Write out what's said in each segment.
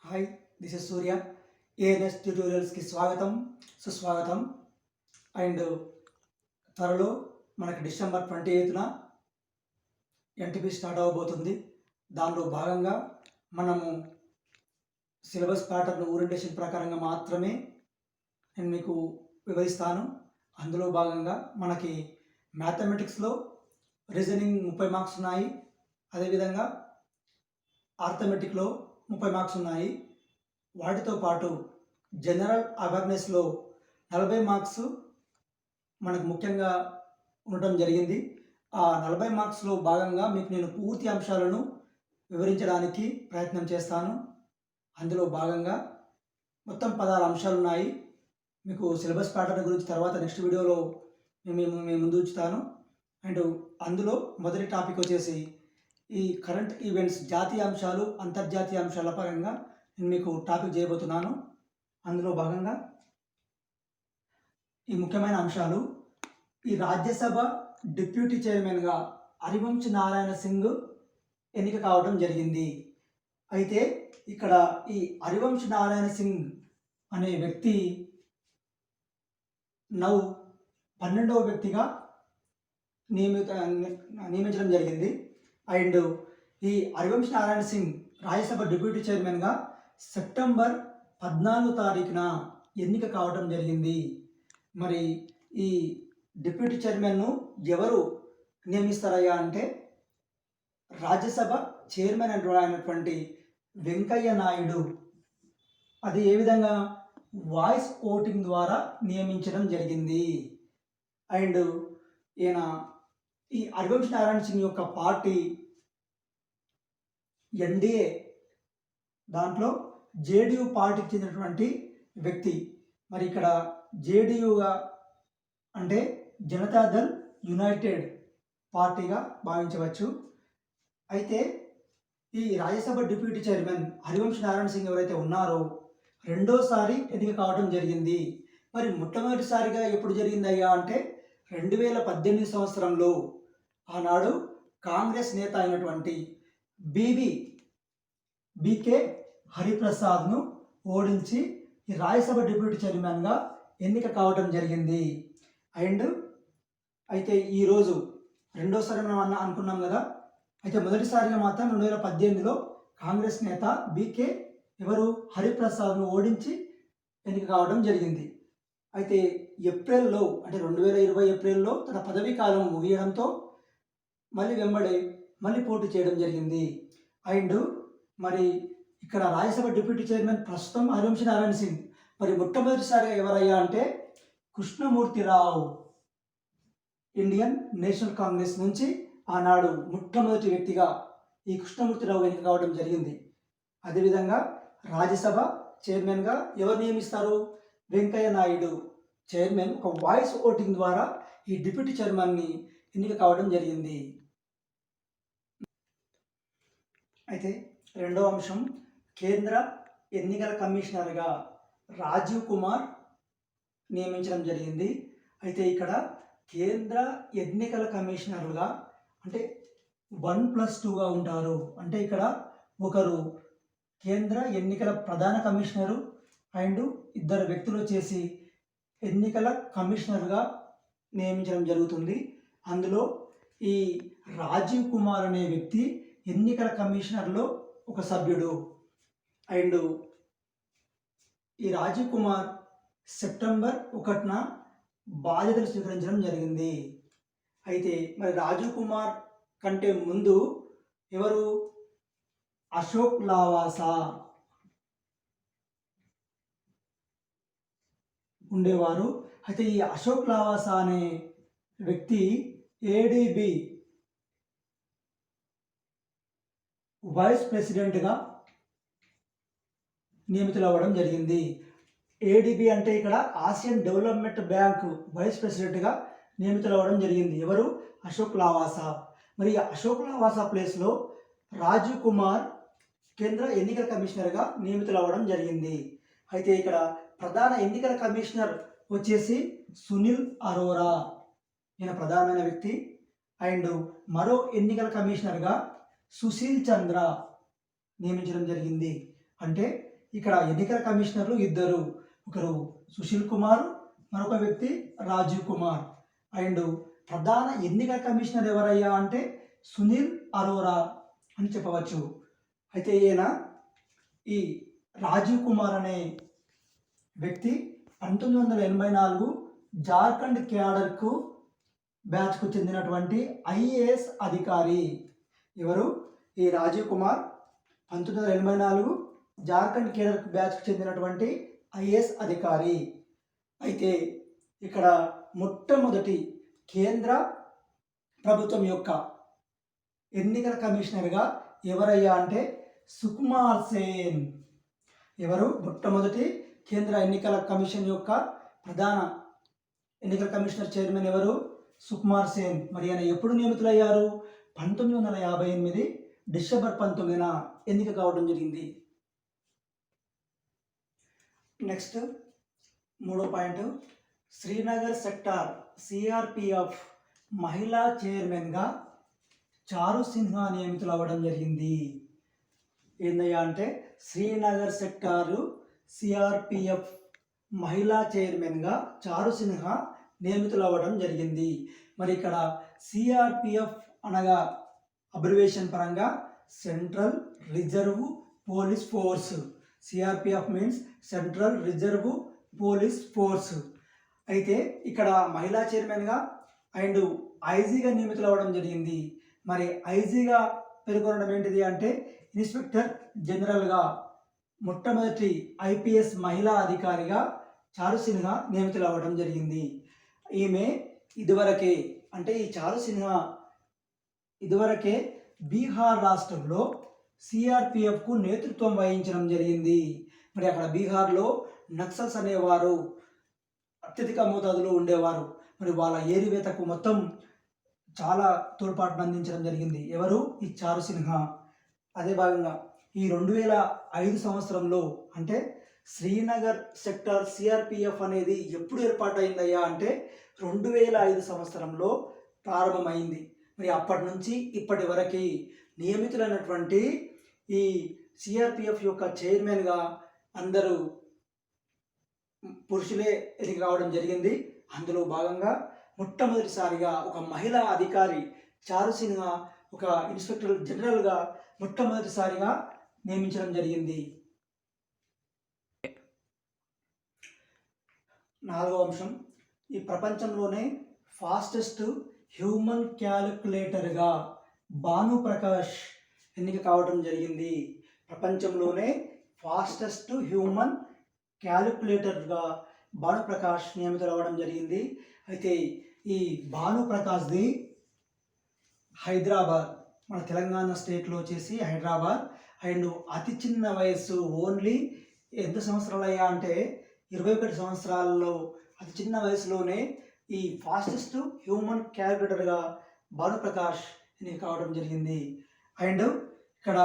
Hi, this is Surya. ANS ట్యూటోరియల్స్కి స్వాగతం, సుస్వాగతం. అండ్ త్వరలో మనకి డిసెంబర్ 28న ఎన్టీపీ స్టార్ట్ అవ్వబోతుంది. దానిలో భాగంగా మనము సిలబస్ ప్యాటర్న్ ఓరియంటేషన్ ప్రకారంగా మాత్రమే నేను మీకు వివరిస్తాను. అందులో భాగంగా మనకి మ్యాథమెటిక్స్లో రీజనింగ్ 30 మార్క్స్ ఉన్నాయి. అదేవిధంగా ఆర్థమెటిక్లో 30 మార్క్స్ ఉన్నాయి. వాటితో పాటు జనరల్ అవేర్నెస్లో 40 మార్క్స్ మనకు ముఖ్యంగా ఉండటం జరిగింది. ఆ 40 మార్క్స్లో భాగంగా మీకు నేను పూర్తి అంశాలను వివరించడానికి ప్రయత్నం చేస్తాను. అందులో భాగంగా మొత్తం 16 అంశాలు ఉన్నాయి. మీకు సిలబస్ ప్యాటర్న్ గురించి తర్వాత నెక్స్ట్ వీడియోలో మేము ముందు ఉంచుతాను. అండ్ అందులో మొదటి టాపిక్ వచ్చేసి ఈ కరెంట్ ఈవెంట్స్, జాతీయ అంశాలు, అంతర్జాతీయ అంశాల పరంగా నేను మీకు టాపిక్ చేయబోతున్నాను. అందులో భాగంగా ఈ ముఖ్యమైన అంశాలు: ఈ రాజ్యసభ డిప్యూటీ చైర్మన్గా హరివంశ్ నారాయణ సింగ్ ఎన్నిక కావడం జరిగింది. అయితే ఇక్కడ ఈ హరివంశ్ నారాయణ సింగ్ అనే వ్యక్తి 12వ వ్యక్తిగా నియమించడం జరిగింది. అండ్ ఈ హరివంశ్ నారాయణ సింగ్ రాజ్యసభ డిప్యూటీ చైర్మన్గా సెప్టెంబర్ 14వ తారీఖున ఎన్నిక కావడం జరిగింది. మరి ఈ డిప్యూటీ చైర్మన్ను ఎవరు నియమిస్తారయ్యా అంటే రాజ్యసభ చైర్మన్ అయినటువంటి వెంకయ్య నాయుడు. అది ఏ విధంగా? వాయిస్ ఓటింగ్ ద్వారా నియమించడం జరిగింది. అండ్ ఈయన ఈ హరివంశ్ నారాయణ సింగ్ యొక్క పార్టీ ఎన్డీఏ, దాంట్లో జేడీయూ పార్టీకి చెందినటువంటి వ్యక్తి. మరి ఇక్కడ జేడీయూగా అంటే జనతాదళ్ యునైటెడ్ పార్టీగా భావించవచ్చు. అయితే ఈ రాజ్యసభ డిప్యూటీ చైర్మన్ హరివంశ్ నారాయణ సింగ్ ఎవరైతే ఉన్నారో రెండోసారి ఎన్నిక కావడం జరిగింది. మరి మొట్టమొదటిసారిగా ఎప్పుడు జరిగిందయ్యా అంటే 2018 సంవత్సరంలో ఆనాడు కాంగ్రెస్ నేత అయినటువంటి బీకే హరిప్రసాద్ను ఓడించి ఈ రాజ్యసభ డిప్యూటీ చైర్మన్గా ఎన్నిక కావడం జరిగింది. అండ్ అయితే ఈరోజు రెండోసారి మనం అనుకున్నాం కదా. అయితే మొదటిసారిగా మాత్రం 2018లో కాంగ్రెస్ నేత బీకే హరిప్రసాద్ను ఓడించి ఎన్నిక కావడం జరిగింది. అయితే ఏప్రిల్లో అంటే 2020 ఏప్రిల్లో తన పదవీ కాలం ముగియడంతో మళ్ళీ పోటీ చేయడం జరిగింది. అండ్ మరి ఇక్కడ రాజ్యసభ డిప్యూటీ చైర్మన్ ప్రస్తుతం హరివంశ్ నారాయణ సింగ్. మరి మొట్టమొదటిసారిగా ఎవరయ్యా అంటే కృష్ణమూర్తిరావు, ఇండియన్ నేషనల్ కాంగ్రెస్ నుంచి ఆనాడు మొట్టమొదటి వ్యక్తిగా ఈ కృష్ణమూర్తిరావు ఎన్నిక కావడం జరిగింది. అదేవిధంగా రాజ్యసభ చైర్మన్గా ఎవరు నియమిస్తారు? వెంకయ్య నాయుడు చైర్మన్ ఒక వాయిస్ ఓటింగ్ ద్వారా ఈ డిప్యూటీ చైర్మన్ని ఎన్నిక కావడం జరిగింది. అయితే రెండవ అంశం, కేంద్ర ఎన్నికల కమిషనర్గా రాజీవ్ కుమార్ నియమించడం జరిగింది. అయితే ఇక్కడ కేంద్ర ఎన్నికల కమిషనర్గా అంటే 1+2గా ఉంటారు. అంటే ఇక్కడ ఒకరు కేంద్ర ఎన్నికల ప్రధాన కమిషనరు అండ్ ఇద్దరు వ్యక్తులు వచ్చేసి ఎన్నికల కమిషనర్గా నియమించడం జరుగుతుంది. అందులో ఈ రాజీవ్ కుమార్ అనే వ్యక్తి ఎన్నికల కమిషనర్లో ఒక సభ్యుడు. అండ్ ఈ రాజీవ్ కుమార్ సెప్టెంబర్ 1న బాధ్యతలు స్వీకరించడం జరిగింది. అయితే మరి రాజీవ్ కుమార్ కంటే ముందు ఎవరు? అశోక్ లావాసా ఉండేవారు. అయితే ఈ అశోక్ లావాసా అనే వ్యక్తి ఏడీబీ వైస్ ప్రెసిడెంట్గా నియమితులవ్వడం జరిగింది. ఏడీబీ అంటే ఇక్కడ ఆసియన్ డెవలప్మెంట్ బ్యాంక్ వైస్ ప్రెసిడెంట్గా నియమితులవ్వడం జరిగింది. ఎవరు? అశోక్ లావాసా. మరి అశోక్ లావాసా ప్లేస్లో రాజీవ్ కుమార్ కేంద్ర ఎన్నికల కమిషనర్గా నియమితులవ్వడం జరిగింది. అయితే ఇక్కడ ప్రధాన ఎన్నికల కమిషనర్ వచ్చేసి సునీల్ అరోరా, ఈయన ప్రధానమైన వ్యక్తి. అండ్ మరో ఎన్నికల కమిషనర్గా సుశీల్ చంద్ర నియమించడం జరిగింది. అంటే ఇక్కడ ఎన్నికల కమిషనర్లు ఇద్దరు, ఒకరు సుశీల్ కుమార్, మరొక వ్యక్తి రాజీవ్ కుమార్. అండ్ ప్రధాన ఎన్నికల కమిషనర్ ఎవరయ్యా అంటే సునీల్ అరోరా అని చెప్పవచ్చు. అయితే ఈ రాజీవ్ కుమార్ అనే వ్యక్తి 1984 జార్ఖండ్ క్యాడర్కు బ్యాచ్కు చెందినటువంటి ఐఏఎస్ అధికారి. ఎవరు? ఈ రాజీవ్ కుమార్ 1984 జార్ఖండ్ కేడర్ బ్యాచ్కు చెందినటువంటి ఐఏఎస్ అధికారి. అయితే ఇక్కడ మొట్టమొదటి కేంద్ర ప్రభుత్వం యొక్క ఎన్నికల కమిషనర్గా ఎవరయ్యా అంటే సుకుమార్ సేన్. ఎవరు? మొట్టమొదటి కేంద్ర ఎన్నికల కమిషన్ యొక్క ప్రధాన ఎన్నికల కమిషనర్ చైర్మన్ ఎవరు? సుకుమార్ సేన్. మరి ఆయన ఎప్పుడు నియమితులయ్యారు? 1958 డిసెంబర్ 19న ఎన్నిక కావడం జరిగింది. నెక్స్ట్ 3వ పాయింట్, శ్రీనగర్ సెక్టార్ సిఆర్పిఎఫ్ మహిళా చైర్మన్గా చారు సిన్హా నియమితులు అవ్వడం జరిగింది. ఏందయ్యా అంటే శ్రీనగర్ సెక్టారు సిఆర్పిఎఫ్ మహిళా చైర్మన్గా చారు సిన్హా నియమితులు అవ్వడం జరిగింది. మరి ఇక్కడ సిఆర్పిఎఫ్ అనగా అబ్రివేషన్ పరంగా central reserve police force. CRPF means central reserve police force. అయితే ఇక్కడ మహిళా చైర్మన్గా అండ్ ఐజీగా నియమితులు అవ్వడం జరిగింది. మరి ఐజీగా పేర్కొనడం ఏంటిది అంటే ఇన్స్పెక్టర్ జనరల్గా మొట్టమొదటి ఐపీఎస్ మహిళా అధికారిగా చారు సిన్హా నియమితులు అవ్వడం జరిగింది. ఈమె ఇదివరకే అంటే ఈ చారు సిన్హా ఇదివరకే బీహార్ రాష్ట్రంలో సిఆర్పిఎఫ్కు నేతృత్వం వహించడం జరిగింది. మరి అక్కడ బీహార్లో నక్సల్స్ అనేవారు అత్యధిక మోతాదులో ఉండేవారు. మరి వాళ్ళ ఏరివేతకు మొత్తం చాలా తోడ్పాటును అందించడం జరిగింది. ఎవరు? ఈ చారు సిన్హా. అదే భాగంగా ఈ 2005 సంవత్సరంలో అంటే శ్రీనగర్ సెక్టార్ సిఆర్పిఎఫ్ అనేది ఎప్పుడు ఏర్పాటైందయ్యా అంటే 2005 సంవత్సరంలో ప్రారంభమైంది. మరి అప్పటి నుంచి ఇప్పటి వరకు నియమితులైనటువంటి ఈ సిఆర్పిఎఫ్ యొక్క చైర్మన్గా అందరూ పురుషులే ఎన్నిక కావడం జరిగింది. అందులో భాగంగా మొట్టమొదటిసారిగా ఒక మహిళా అధికారి చారు సిన్హా ఒక ఇన్స్పెక్టర్ జనరల్గా మొట్టమొదటిసారిగా నియమించడం జరిగింది. 4వ అంశం, ఈ ప్రపంచంలోనే ఫాస్టెస్ట్ హ్యూమన్ క్యాలిక్యులేటర్గా భానుప్రకాష్ ఎన్నిక కావడం జరిగింది. ప్రపంచంలోనే ఫాస్టెస్ట్ హ్యూమన్ క్యాలిక్యులేటర్గా భానుప్రకాష్ నియమితులు అవ్వడం జరిగింది. అయితే ఈ భానుప్రకాష్ది హైదరాబాద్, మన తెలంగాణ స్టేట్లో వచ్చేసి హైదరాబాద్. అండ్ అతి చిన్న వయస్సు ఓన్లీ ఎంత సంవత్సరాలు అయ్యా అంటే 21 సంవత్సరాల్లో అతి చిన్న వయసులోనే ఈ ఫాస్టెస్ట్ హ్యూమన్ క్యాలిక్యులేటర్గా భానుప్రకాష్ ఎన్నిక కావడం జరిగింది. అండ్ ఇక్కడ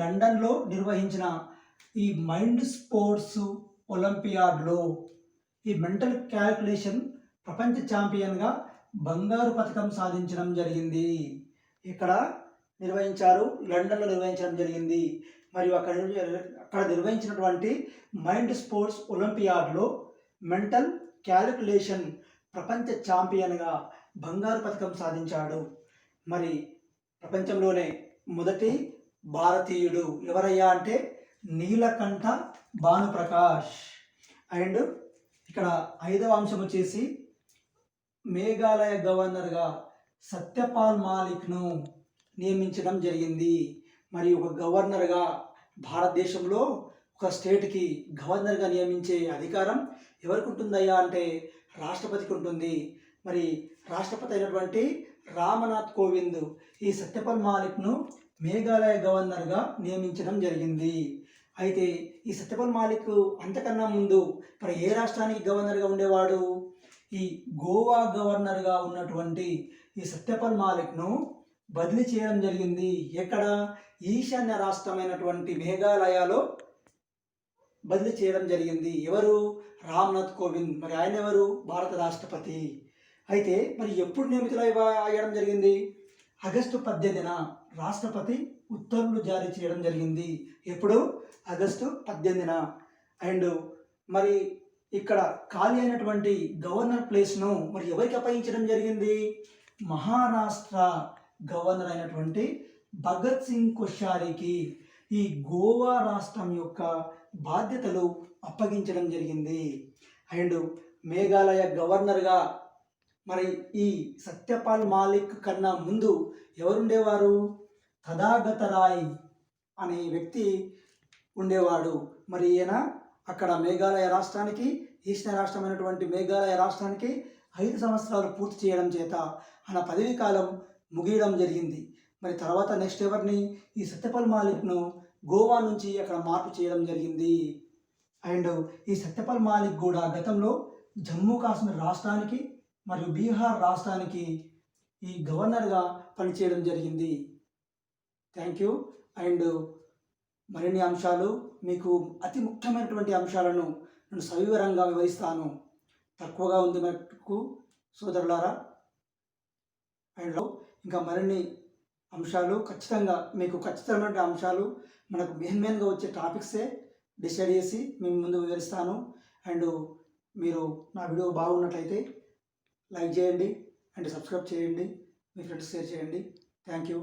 లండన్లో నిర్వహించిన ఈ మైండ్ స్పోర్ట్స్ ఒలింపియాడ్లో ఈ మెంటల్ క్యాలిక్యులేషన్ ప్రపంచ ఛాంపియన్గా బంగారు పథకం సాధించడం జరిగింది. ఇక్కడ నిర్వహించారు, లండన్లో నిర్వహించడం జరిగింది. మరియు అక్కడ నిర్వహించినటువంటి మైండ్ స్పోర్ట్స్ ఒలింపియాడ్లో మెంటల్ క్యాలిక్యులేషన్ ప్రపంచ ఛాంపియన్గా బంగారు పథకం సాధించాడు. మరి ప్రపంచంలోనే మొదటి భారతీయుడు ఎవరయ్యా అంటే నీలకంఠ భానుప్రకాష్. అండ్ ఇక్కడ 5వ అంశం వచ్చేసి మేఘాలయ గవర్నర్గా సత్యపాల్ మాలిక్ను నియమించడం జరిగింది. మరి ఒక గవర్నర్గా భారతదేశంలో ఒక స్టేట్కి గవర్నర్గా నియమించే అధికారం ఎవరికి ఉంటుందయ్యా అంటే రాష్ట్రపతికి ఉంటుంది. మరి రాష్ట్రపతి అయినటువంటి రామ్నాథ్ కోవింద్ ఈ సత్యపాల్ మాలిక్ను మేఘాలయ గవర్నర్గా నియమించడం జరిగింది. అయితే ఈ సత్యపాల్ మాలిక్ అంతకన్నా ముందు మరి ఏ రాష్ట్రానికి గవర్నర్గా ఉండేవాడు? ఈ గోవా గవర్నర్గా ఉన్నటువంటి ఈ సత్యపాల్ మాలిక్ను బదిలీ చేయడం జరిగింది. ఎక్కడ? ఈశాన్య రాష్ట్రమైనటువంటి మేఘాలయలో బదిలీ చేయడం జరిగింది. ఎవరు? రామ్నాథ్ కోవింద్. మరి ఆయన ఎవరు? భారత రాష్ట్రపతి. అయితే మరి ఎప్పుడు నియమితులు అయ్యడం జరిగింది? ఆగస్టు 18న రాష్ట్రపతి ఉత్తర్వులు జారీ చేయడం జరిగింది. ఎప్పుడు? ఆగస్టు 18న. అండ్ మరి ఇక్కడ ఖాళీ అయినటువంటి గవర్నర్ ప్లేస్ను మరి ఎవరికి అప్పగించడం జరిగింది? మహారాష్ట్ర గవర్నర్ అయినటువంటి భగత్ సింగ్ కోశ్యారీకి ఈ గోవా రాష్ట్రం యొక్క బాధ్యతలు అప్పగించడం జరిగింది. అండ్ మేఘాలయ గవర్నర్గా మరి ఈ సత్యపాల్ మాలిక్ కన్నా ముందు ఎవరుండేవారు? తథాగత రాయ్ అనే వ్యక్తి ఉండేవాడు. మరి ఈయన అక్కడ మేఘాలయ రాష్ట్రానికి, ఈశాన్య రాష్ట్రమైనటువంటి మేఘాలయ రాష్ట్రానికి 5 సంవత్సరాలు పూర్తి చేయడం చేత ఆయన పదవీ కాలం ముగియడం జరిగింది. మరి తర్వాత నెక్స్ట్ ఎవరిని? ఈ సత్యపాల్ మాలిక్ను గోవా నుంచి అక్కడ మార్పు చేయడం జరిగింది. అండ్ ఈ సత్యపాల్ మాలిక్ కూడా గతంలో జమ్మూ కాశ్మీర్ రాష్ట్రానికి మరియు బీహార్ రాష్ట్రానికి ఈ గవర్నర్గా పనిచేయడం జరిగింది. Thank you. అండ్ మరిన్ని అంశాలు, మీకు అతి ముఖ్యమైనటువంటి అంశాలను నేను సవివరంగా వివరిస్తాను. తక్కువగా ఉంది మనకు సోదరులారా. అండ్ ఇంకా మరిన్ని అంశాలు ఖచ్చితంగా మీకు ఖచ్చితమైన అంశాలు మనకు మెయిన్గా వచ్చే టాపిక్సే డిసైడ్ చేసి మేము ముందు వివరిస్తాను. అండ్ మీరు నా వీడియో బాగున్నట్లయితే లైక్ చేయండి అండ్ సబ్స్క్రైబ్ చేయండి, మీ ఫ్రెండ్స్ షేర్ చేయండి. Thank you.